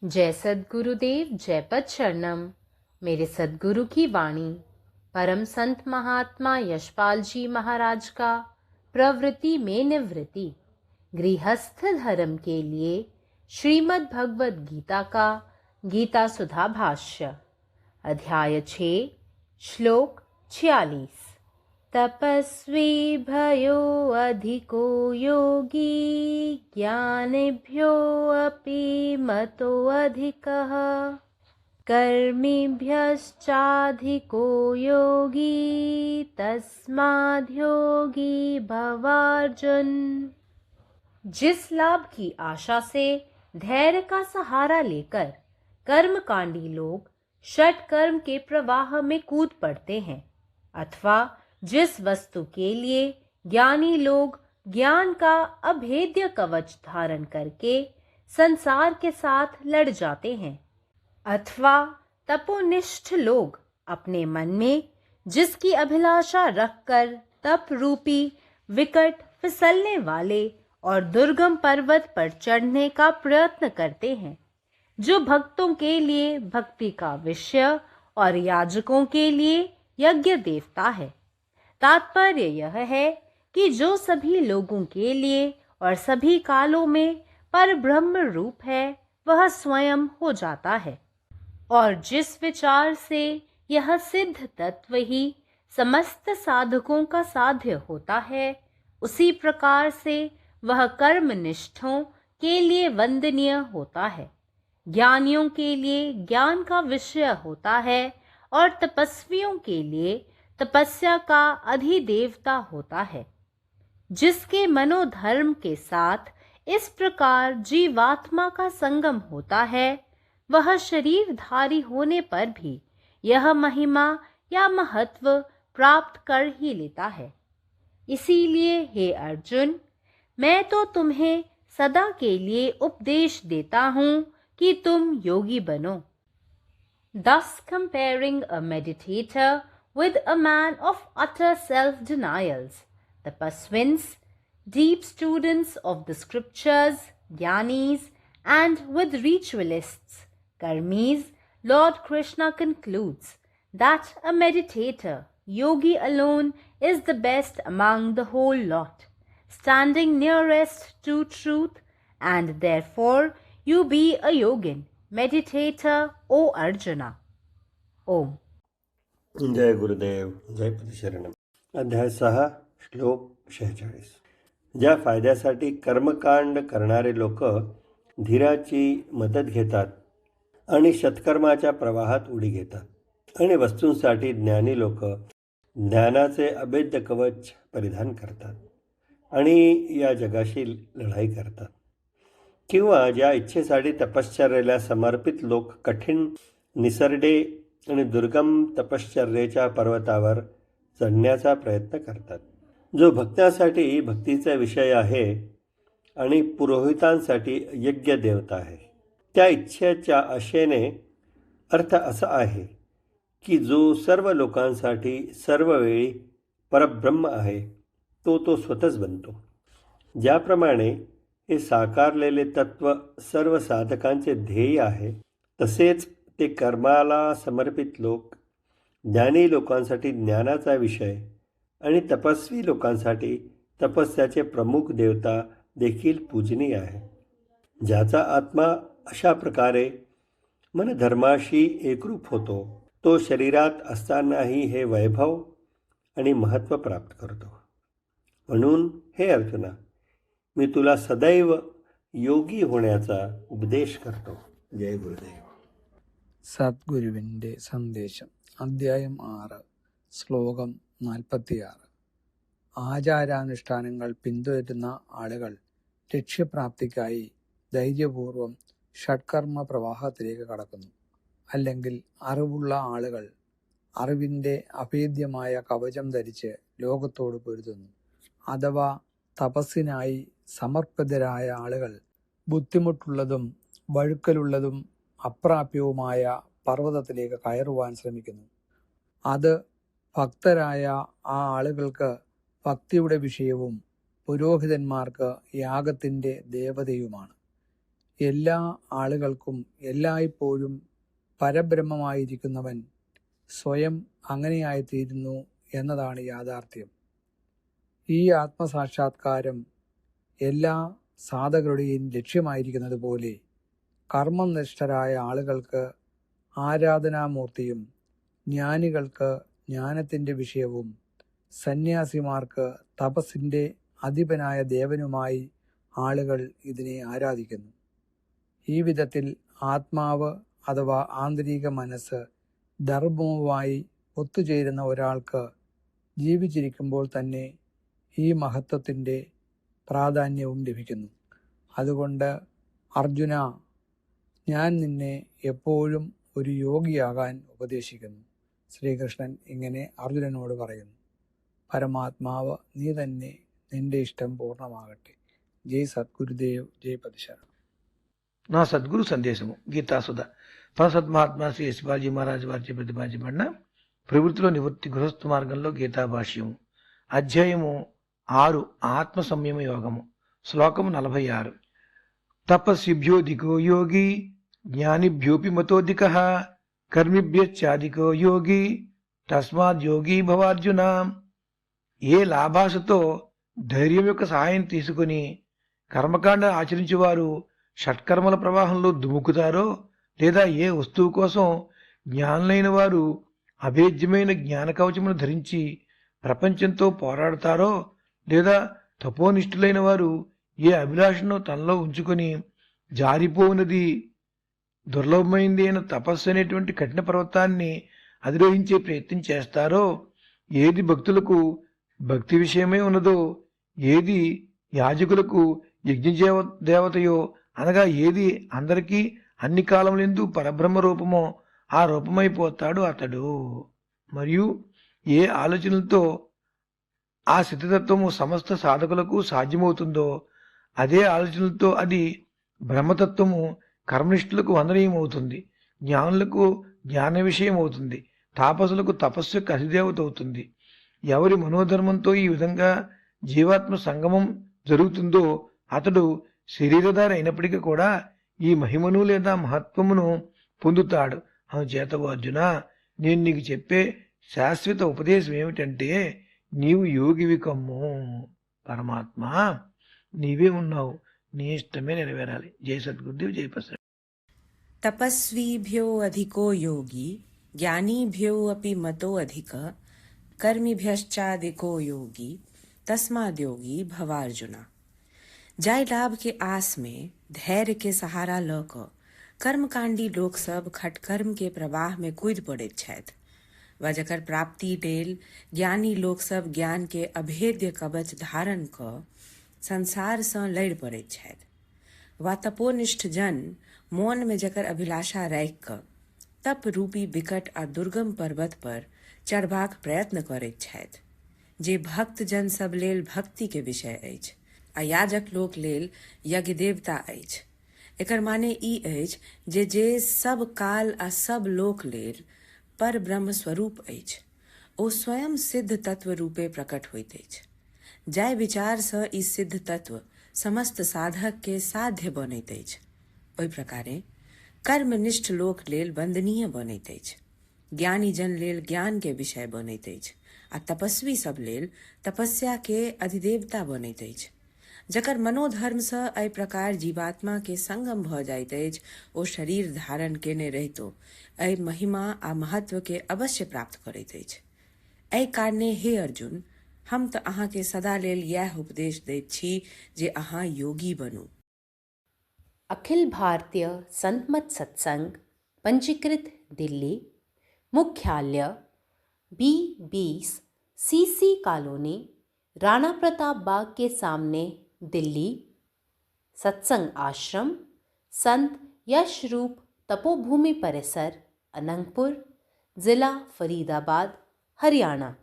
जय सद्गुरुदेव, जय पद शरणम। मेरे सद्गुरु की वाणी परम संत महात्मा यशपाल जी महाराज का प्रवृत्ति में निवृत्ति गृहस्थ धर्म के लिए श्रीमद् भगवद गीता का गीता सुधा भाष्य अध्याय 6 श्लोक 46। तपस्वी भयो अधिको योगी ज्ञानिभ्यो अपि मतो अधिकः कर्मिभ्यश्चाधिको योगी तस्माद् योगी भवार्जुन। जिस लाभ की आशा से धैर्य का सहारा लेकर कर्मकांडी लोग षट कर्म के प्रवाह में कूद पड़ते हैं, अथवा जिस वस्तु के लिए ज्ञानी लोग ज्ञान का अभेद्य कवच धारण करके संसार के साथ लड़ जाते हैं, अथवा तपोनिष्ठ लोग अपने मन में जिसकी अभिलाषा रखकर तप रूपी विकट फिसलने वाले और दुर्गम पर्वत पर चढ़ने का प्रयत्न करते हैं, जो भक्तों के लिए भक्ति का विषय और याजकों के लिए यज्ञ देवता है। तात्पर्य यह है कि जो सभी लोगों के लिए और सभी कालों में पर ब्रह्म रूप है, वह स्वयं हो जाता है। और जिस विचार से यह सिद्ध तत्व ही समस्त साधकों का साध्य होता है, उसी प्रकार से वह कर्मनिष्ठों के लिए वंदनीय होता है, ज्ञानियों के लिए ज्ञान का विषय होता है और तपस्वियों के लिए तपस्या का अधिदेवता होता है। जिसके मनोधर्म के साथ इस प्रकार जीवात्मा का संगम होता है, वह शरीरधारी होने पर भी यह महिमा या महत्व प्राप्त कर ही लेता है। इसीलिए हे अर्जुन, मैं तो तुम्हें सदा के लिए उपदेश देता हूँ कि तुम योगी बनो। Thus comparing a meditator with a man of utter self-denials, tapasvins, deep students of the scriptures, jnanis, and with ritualists, karmis, Lord Krishna concludes that a meditator, yogi alone, is the best among the whole lot, standing nearest to truth, and therefore you be a yogin, meditator, O Arjuna. Om. जय गुरुदेव, जय पदशरणम। अध्याय 6 श्लोक 46। ज्या फायद्यासाठी कर्मकांड करणारे लोक धीराची मदत घेतात आणि सत्कर्माच्या प्रवाहात उडी घेतात आणि वस्तूंसाठी ज्ञानी लोक ज्ञानाचे अभेद्य कवच परिधान करतात आणि या जगाशी लढाई करतात, किंवा ज्या इच्छेसाठी तपश्चर्येला समर्पित लोक कठीण निसरडे आणि दुर्गम तपश्चर्येच्या पर्वतावर चढण्याचा प्रयत्न करतात, जो भक्तांसाठी भक्तीचा विषय आहे आणि पुरोहितांसाठी यज्ञ देवता आहे। त्या इच्छेच्या आशेने अर्थ असा आहे की जो सर्व लोकांसाठी सर्व वेळी परब्रह्म आहे, तो स्वतःच बनतो। ज्याप्रमाणे हे साकारलेले तत्व सर्व साधकांचे ध्येय आहे, तसेच ते कर्माला समर्पित लोक, ज्ञानी लोकांसाठी ज्ञानाचा विषय आणि तपस्वी लोकांसाठी तपस्याचे प्रमुख देवता देखील पूजनीय आहे। ज्याचा आत्मा अशा प्रकारे मनधर्माशी एकरूप होतो, तो शरीरात असतानाही हे वैभव आणि महत्त्व प्राप्त करतो। म्हणून हे अर्जुना, मी तुला सदैव योगी होण्याचा उपदेश करतो। जय गुरुदेव। സദ്ഗുരുവിൻ്റെ സന്ദേശം അദ്ധ്യായം 6 ശ്ലോകം 46. ആചാരാനുഷ്ഠാനങ്ങൾ പിന്തുടരുന്ന ആളുകൾ ലക്ഷ്യപ്രാപ്തിക്കായി ധൈര്യപൂർവം ഷഡ്കർമ്മ പ്രവാഹത്തിലേക്ക് കടക്കുന്നു. അല്ലെങ്കിൽ അറിവുള്ള ആളുകൾ അറിവിൻ്റെ അഭേദ്യമായ കവചം ധരിച്ച് ലോകത്തോട് പൊരുതുന്നു. അഥവാ തപസ്സിനായി സമർപ്പിതരായ ആളുകൾ ബുദ്ധിമുട്ടുള്ളതും വഴുക്കലുള്ളതും അപ്രാപ്യവുമായ പർവ്വതത്തിലേക്ക് കയറുവാൻ ശ്രമിക്കുന്നു. അത് ഭക്തരായ ആ ആളുകൾക്ക് ഭക്തിയുടെ വിഷയവും പുരോഹിതന്മാർക്ക് യാഗത്തിൻ്റെ ദേവതയുമാണ്. എല്ലാ ആളുകൾക്കും എല്ലായ്പ്പോഴും പരബ്രഹ്മമായിരിക്കുന്നവൻ സ്വയം അങ്ങനെയായിത്തീരുന്നു എന്നതാണ് യാഥാർത്ഥ്യം. ഈ ആത്മസാക്ഷാത്കാരം എല്ലാ സാധകരുടെയും ലക്ഷ്യമായിരിക്കുന്നത് പോലെ കർമ്മനിഷ്ഠരായ ആളുകൾക്ക് ആരാധനാമൂർത്തിയും, ജ്ഞാനികൾക്ക് ജ്ഞാനത്തിൻ്റെ വിഷയവും, സന്യാസിമാർക്ക് തപസ്സിൻ്റെ അധിപനായ ദേവനുമായി ആളുകൾ ഇതിനെ ആരാധിക്കുന്നു. ഈ വിധത്തിൽ ആത്മാവ് അഥവാ ആന്തരിക മനസ്സ് ധർമ്മവുമായി ഒത്തുചേരുന്ന ഒരാൾക്ക് ജീവിച്ചിരിക്കുമ്പോൾ തന്നെ ഈ മഹത്വത്തിൻ്റെ പ്രാധാന്യവും ലഭിക്കുന്നു. അതുകൊണ്ട് അർജുന, ഞാൻ നിന്നെ എപ്പോഴും ഒരു യോഗിയാകാൻ ഉപദേശിക്കുന്നു. ശ്രീകൃഷ്ണൻ ഇങ്ങനെ അർജുനനോട് പറയുന്നു. പരമാത്മാവ് നീ തന്നെ, നിന്റെ ఇష్టం పూర్ణమాగట్టే. జై సద్గురుదేవ్, జై పదిశరణం. నా సద్గురు సందేశము గీతాసుధ పరసద్మహాత్మా శ్రీ యశ్వాజీ మహారాజ్ వారిచే ప్రతిపాదించబడిన ప్రవృత్తిలో నివృత్తి గృహస్థ మార్గంలో గీతాభాష్యము అధ్యాయము 6 ఆత్మ సంయమ యోగము శ్లోకము 46. తపస్విభ్యోధికో యోగి జ్ఞానిభ్యోపి మతోధికః కర్మిభ్యశ్చాధికో యోగి తస్మాద్ యోగి భవార్జున. ఏ లాభాసతో ధైర్యం యొక్క సహాయం తీసుకుని కర్మకాండ ఆచరించేవారు షట్కర్మల ప్రవాహంలో దుముకుతారో, లేదా ఏ వస్తువు కోసం జ్ఞానులైన వారు అభేద్యమైన జ్ఞాన కవచమును ధరించి ప్రపంచంతో పోరాడతారో, లేదా తపోనిష్ఠులైన వారు ఏ అభిలాషను తనలో ఉంచుకొని జారిపోవునది దుర్లభమైంది అయిన తపస్సు అనేటువంటి కఠిన పర్వతాన్ని అధిరోహించే ప్రయత్నం చేస్తారో, ఏది భక్తులకు భక్తి విషయమై ఉన్నదో, ఏది యాజకులకు యజ్ఞ దేవతయో, అనగా ఏది అందరికీ అన్ని కాలములందు పరబ్రహ్మ రూపమో ఆ రూపమైపోతాడు అతడు. మరియు ఏ ఆలోచనలతో ఆ స్థితితత్వము సమస్త సాధకులకు సాధ్యమవుతుందో, అదే ఆలోచనలతో అది బ్రహ్మతత్వము కర్మనిష్ఠులకు వందనీయమవుతుంది, జ్ఞానులకు జ్ఞాన విషయం అవుతుంది, తాపసులకు తపస్సు యొక్క అధిదేవత అవుతుంది. ఎవరి మనోధర్మంతో ఈ విధంగా జీవాత్మ సంగమం జరుగుతుందో అతడు శరీరధారి అయినప్పటికీ కూడా ఈ మహిమను లేదా మహత్వమును పొందుతాడు. అందుచేత అర్జున, నేను నీకు చెప్పే శాశ్వత ఉపదేశం ఏమిటంటే, నీవు యోగివి కమ్ము. పరమాత్మ నీవే ఉన్నావు, నీ ఇష్టమే నెరవేరాలి. జై సద్గురుదేవ్, జై ప్రసాద్. तपस्वीभ्यो अधिको योगी ज्ञानीभ्यो अपि मतो अधिक कर्मिभ्यश्चाधिको योगी तस्माद्योगी भवार्जुना. जय लाभ के आस में धैर्य के सहारा लऽ कर्मकांडी लोक सब खटकर्म के प्रवाह में कूद पड़ैत छथि, व जकर प्राप्ति लेल ज्ञानी लोक सब ज्ञान के अभेद्य कवच धारण क संसार सँ लड़ि पड़ैत छथि, वा तपोनिष्ठ जन मौन में जकर अभिलाषा राखि क तप रूपी विकट आ दुर्गम पर्वत पर चढ़बाक प्रयत्न करैत छथि, जे भक्त जन सब लेल भक्ति के विषय अछि आ याजक लोक लेल यज्ञ देवता अछि. एकर माने ई अछि जे सब काल आ सब लोक लेल पर ब्रह्म स्वरूप अछि, ओ स्वयं सिद्ध तत्व रूपे प्रकट होइत अछि. जाय विचार सँ ई सिद्ध तत्व समस्त साधक के साध्य बनैत अछि, ओहि प्रकारे कर्मनिष्ठ लोक लेल वंदनीय बनैत अछि, ज्ञानी जन लेल ज्ञान के विषय बनैत अछि, आ तपस्वी सब लेल तपस्या के अधिदेवता बनैत अछि. जकर मनोधर्म सँ एहि प्रकार जीवात्मा के संगम भ जाइत अछि, ओ शरीर धारण केने रहितो एहि महिमा आ महत्व के अवश्य प्राप्त करैत अछि. एहि कारणे हे अर्जुन, हम तऽ अहाँ के सदा लेल यह उपदेश दैत छी जे अहाँ योगी बनू. अखिल भारतीय संतमत सत्संग पंजीकृत दिल्ली, मुख्यालय B20 CC colony, Rana Pratap Bagh के सामने, दिल्ली. सत्संग आश्रम संत यशरूप तपोभूमि परिसर, अनंगपुर, जिला फरीदाबाद, हरियाणा.